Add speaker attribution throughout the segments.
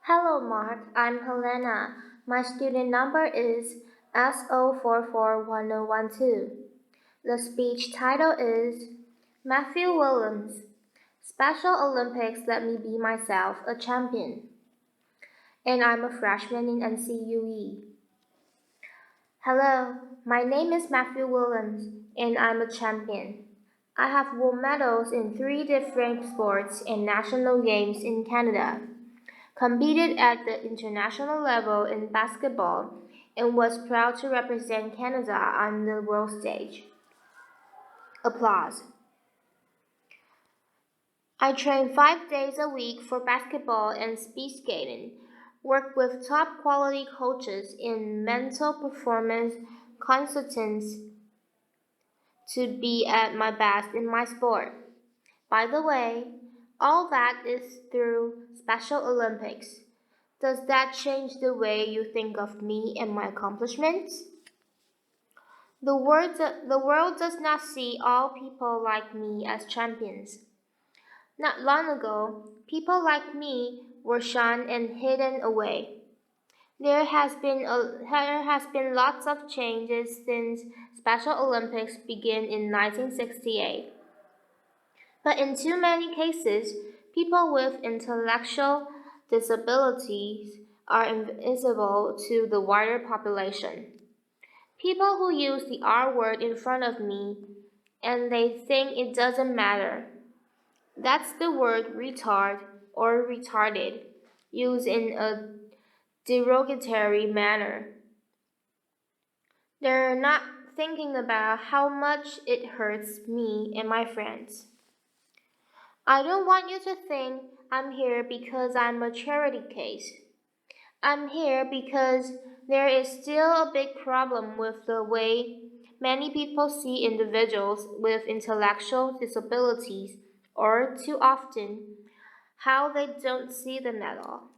Speaker 1: Hello, Mark. I'm Hellena. My student number is SO441012. The speech title is Matthew Williams. Special Olympics let me be myself, a champion. And I'm a freshman in NCUE. Hello, my name is Matthew Williams, and I'm a champion. I have won medals in 3 different sports and national games in Canada, competed at the international level in basketball, and was proud to represent Canada on the world stage. Applause. I train 5 days a week for basketball and speed skating, work with top quality coaches and mental performance consultants to be at my best in my sport. By the way, all that is through Special Olympics. Does that change the way you think of me and my accomplishments? The world does not see all people like me as champions. Not long ago, people like me were shunned and hidden away. There has been lots of changes since Special Olympics began in 1968. But in too many cases, people with intellectual disabilities are invisible to the wider population. People who use the R word in front of me and they think it doesn't matter. That's the word retard or retarded, used in a derogatory manner. They're not thinking about how much it hurts me and my friends. I don't want you to think I'm here because I'm a charity case. I'm here because there is still a big problem with the way many people see individuals with intellectual disabilities, or too often, how they don't see them at all.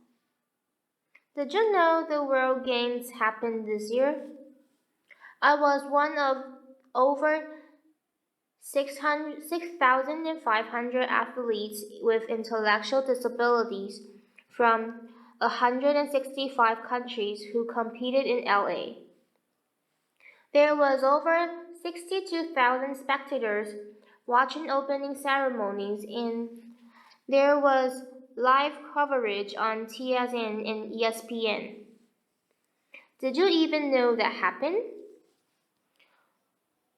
Speaker 1: Did you know the World Games happened this year? I was one of over 6,500 athletes with intellectual disabilities from 165 countries who competed in LA. There was over 62,000 spectators watching opening ceremonies, and there was live coverage on TSN and ESPN. Did you even know that happened?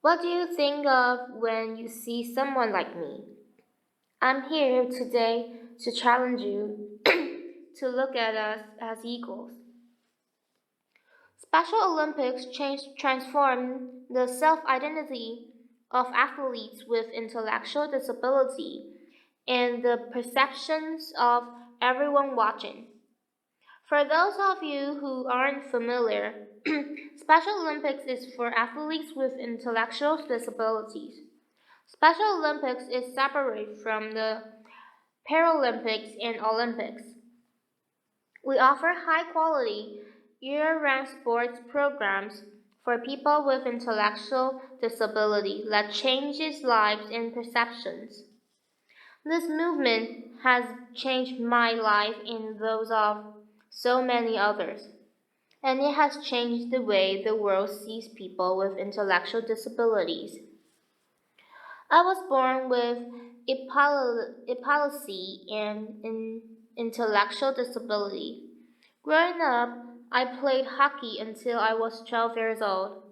Speaker 1: What do you think of when you see someone like me? I'm here today to challenge you to look at us as equals. Special Olympics transformed the self identity of athletes with intellectual disability and the perceptions of everyone watching. For those of you who aren't familiar, Special Olympics is for athletes with intellectual disabilities. Special Olympics is separate from the Paralympics and Olympics. We offer high quality, year round sports programs for people with intellectual disability that changes lives and perceptions. This movement has changed my life and those of so many others, and it has changed the way the world sees people with intellectual disabilities. I was born with epilepsy and an intellectual disability. Growing up, I played hockey until I was 12 years old.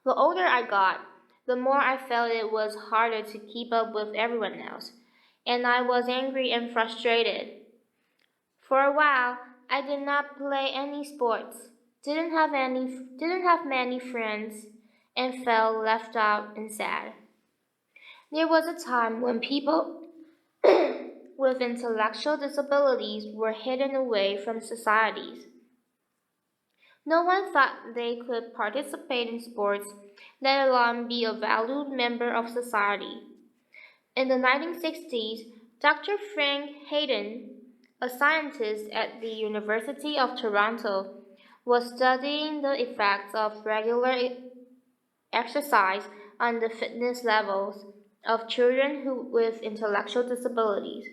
Speaker 1: The older I got, the more I felt it was harder to keep up with everyone else, and I was angry and frustrated. For a while, I did not play any sports, didn't have many friends, and felt left out and sad. There was a time when people with intellectual disabilities were hidden away from societies. No one thought they could participate in sports, let alone be a valued member of society. In the 1960s, Dr. Frank Hayden, a scientist at the University of Toronto, was studying the effects of regular exercise on the fitness levels of children with intellectual disabilities.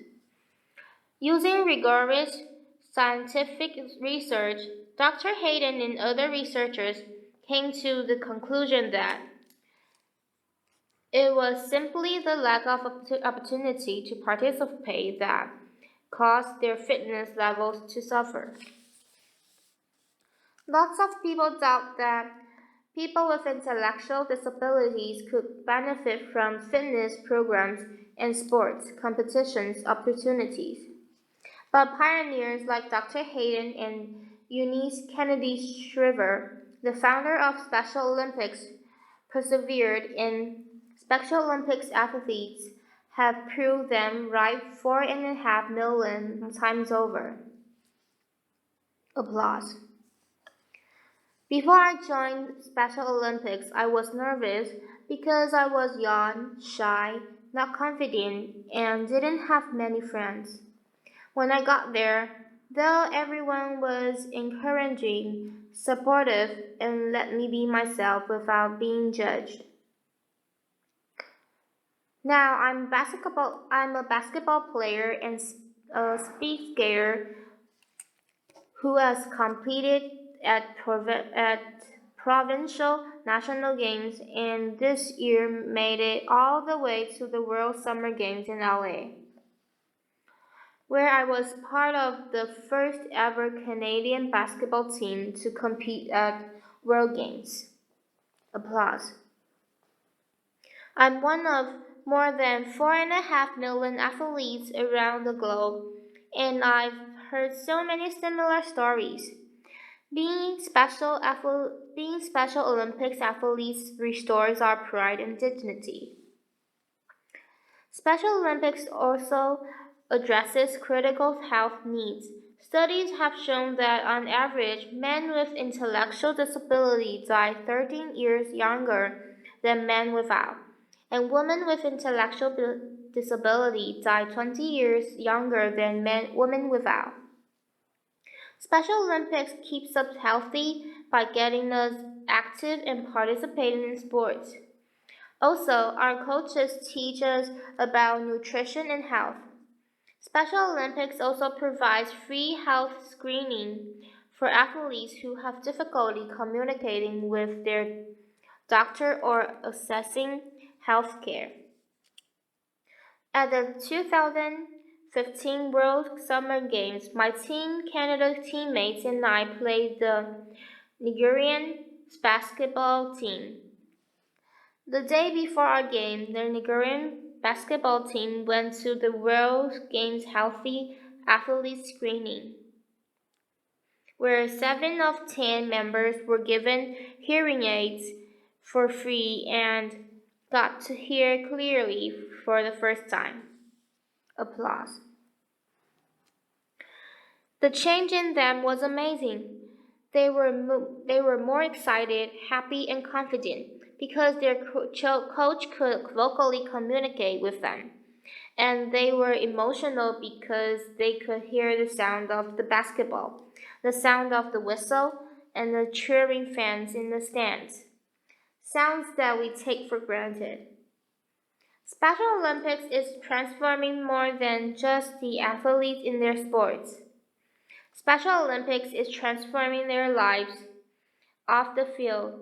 Speaker 1: Using rigorous scientific research, Dr. Hayden and other researchers came to the conclusion that it was simply the lack of opportunity to participate that caused their fitness levels to suffer. Lots of people doubt that people with intellectual disabilities could benefit from fitness programs and sports competitions opportunities. But pioneers like Dr. Hayden and Eunice Kennedy Shriver, the founder of Special Olympics, persevered in Special Olympics athletes have proved them right 4.5 million times over. Applause. Before I joined Special Olympics, I was nervous because I was young, shy, not confident, and didn't have many friends. When I got there, though everyone was encouraging, supportive, and let me be myself without being judged. Now I'm a basketball player and a speed skater who has competed at provincial national games and this year made it all the way to the World Summer Games in LA, where I was part of the first ever Canadian basketball team to compete at World Games. Applause. I'm one of more than 4.5 million athletes around the globe, and I've heard so many similar stories. Being Special Olympics athletes restores our pride and dignity. Special Olympics also addresses critical health needs. Studies have shown that on average, men with intellectual disability die 13 years younger than men without, and women with intellectual disability die 20 years younger than women without. Special Olympics keeps us healthy by getting us active and participating in sports. Also, our coaches teach us about nutrition and health. Special Olympics also provides free health screening for athletes who have difficulty communicating with their doctor or accessing health care. At the 2015 World Summer Games, my Team Canada teammates and I played the Nigerian basketball team. The day before our game, the Nigerian basketball team went to the World Games Healthy Athlete Screening, where 7 of 10 members were given hearing aids for free and got to hear clearly for the first time. Applause. The change in them was amazing. They were more excited, happy, and confident because their coach could vocally communicate with them. And they were emotional because they could hear the sound of the basketball, the sound of the whistle, and the cheering fans in the stands. Sounds that we take for granted. Special Olympics is transforming more than just the athletes in their sports. Special Olympics is transforming their lives off the field.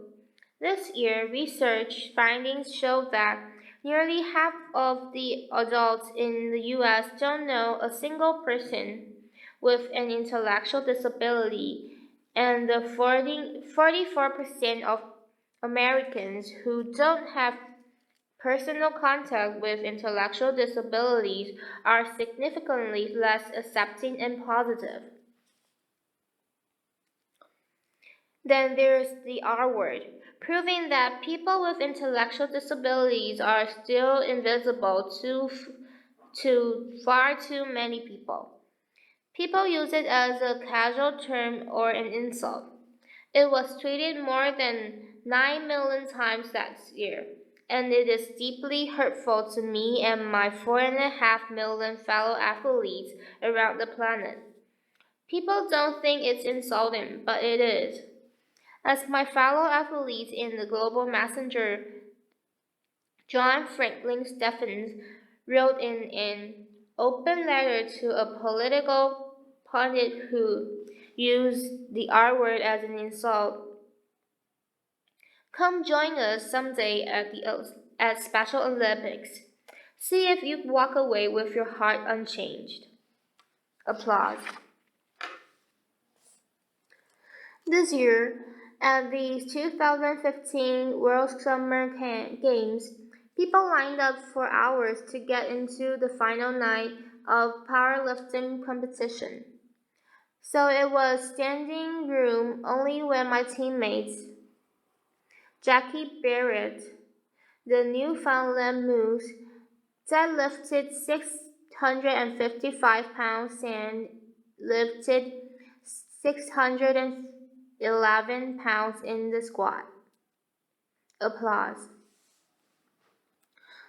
Speaker 1: This year, research findings show that nearly half of the adults in the U.S. don't know a single person with an intellectual disability, and the 44% of Americans who don't have personal contact with intellectual disabilities are significantly less accepting and positive. Then there's the R word, proving that people with intellectual disabilities are still invisible to far too many people. People use it as a casual term or an insult. It was tweeted more than 9 million times that year, and it is deeply hurtful to me and my 4.5 million fellow athletes around the planet. People don't think it's insulting, but it is. As my fellow athletes in the Global Messenger, John Franklin Stephens, wrote in an open letter to a political pundit who used the R word as an insult. Come join us someday at Special Olympics. See if you walk away with your heart unchanged. Applause. This year, at the 2015 World Summer Games, people lined up for hours to get into the final night of powerlifting competition. So it was standing room only when my teammates, Jackie Barrett, the Newfoundland Moose, deadlifted 655 pounds and lifted 611 pounds in the squat. Applause.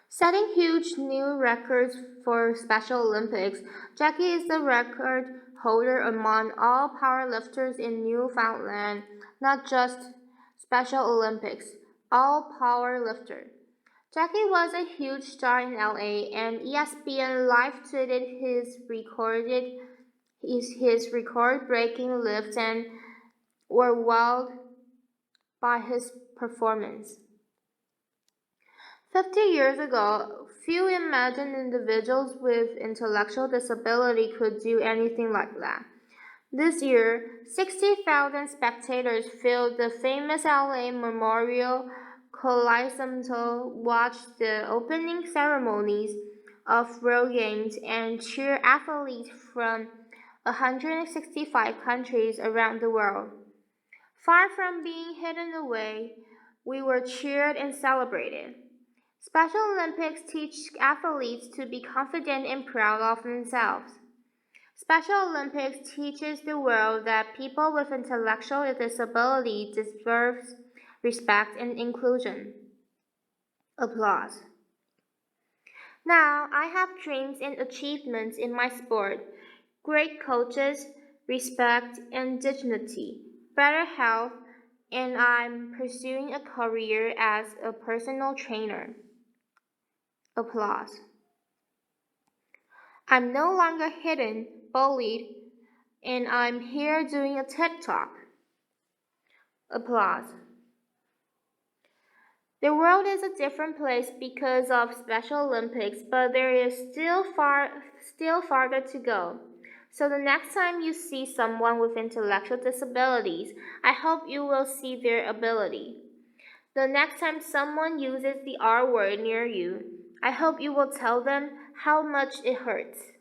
Speaker 1: Setting huge new records for Special Olympics, Jackie is the record holder among all powerlifters in Newfoundland, not just Special Olympics, all powerlifter. Jackie was a huge star in LA, and ESPN live tweeted his record-breaking lift and were wowed by his performance. 50 years ago, few imagined individuals with intellectual disability could do anything like that. This year, 60,000 spectators filled the famous LA Memorial Coliseum to watch the opening ceremonies of World Games and cheer athletes from 165 countries around the world. Far from being hidden away, we were cheered and celebrated. Special Olympics teach athletes to be confident and proud of themselves. Special Olympics teaches the world that people with intellectual disability deserve respect and inclusion. Applause. Now, I have dreams and achievements in my sport, great coaches, respect and dignity, better health, and I'm pursuing a career as a personal trainer. Applause. I'm no longer hidden, bullied, and I'm here doing a TED Talk. Applause. The world is a different place because of Special Olympics, but there is still farther to go. So the next time you see someone with intellectual disabilities, I hope you will see their ability. The next time someone uses the R word near you, I hope you will tell them how much it hurts.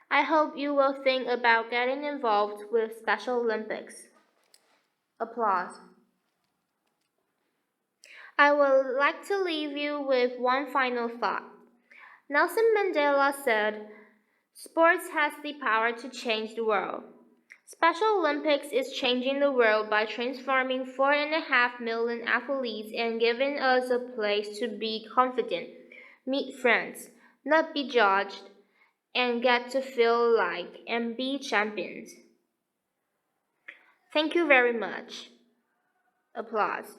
Speaker 1: I hope you will think about getting involved with Special Olympics. Applause. I would like to leave you with one final thought. Nelson Mandela said, "Sports has the power to change the world." Special Olympics is changing the world by transforming 4.5 million athletes and giving us a place to be confident, meet friends, not be judged, and get to feel like and be champions. Thank you very much. Applause.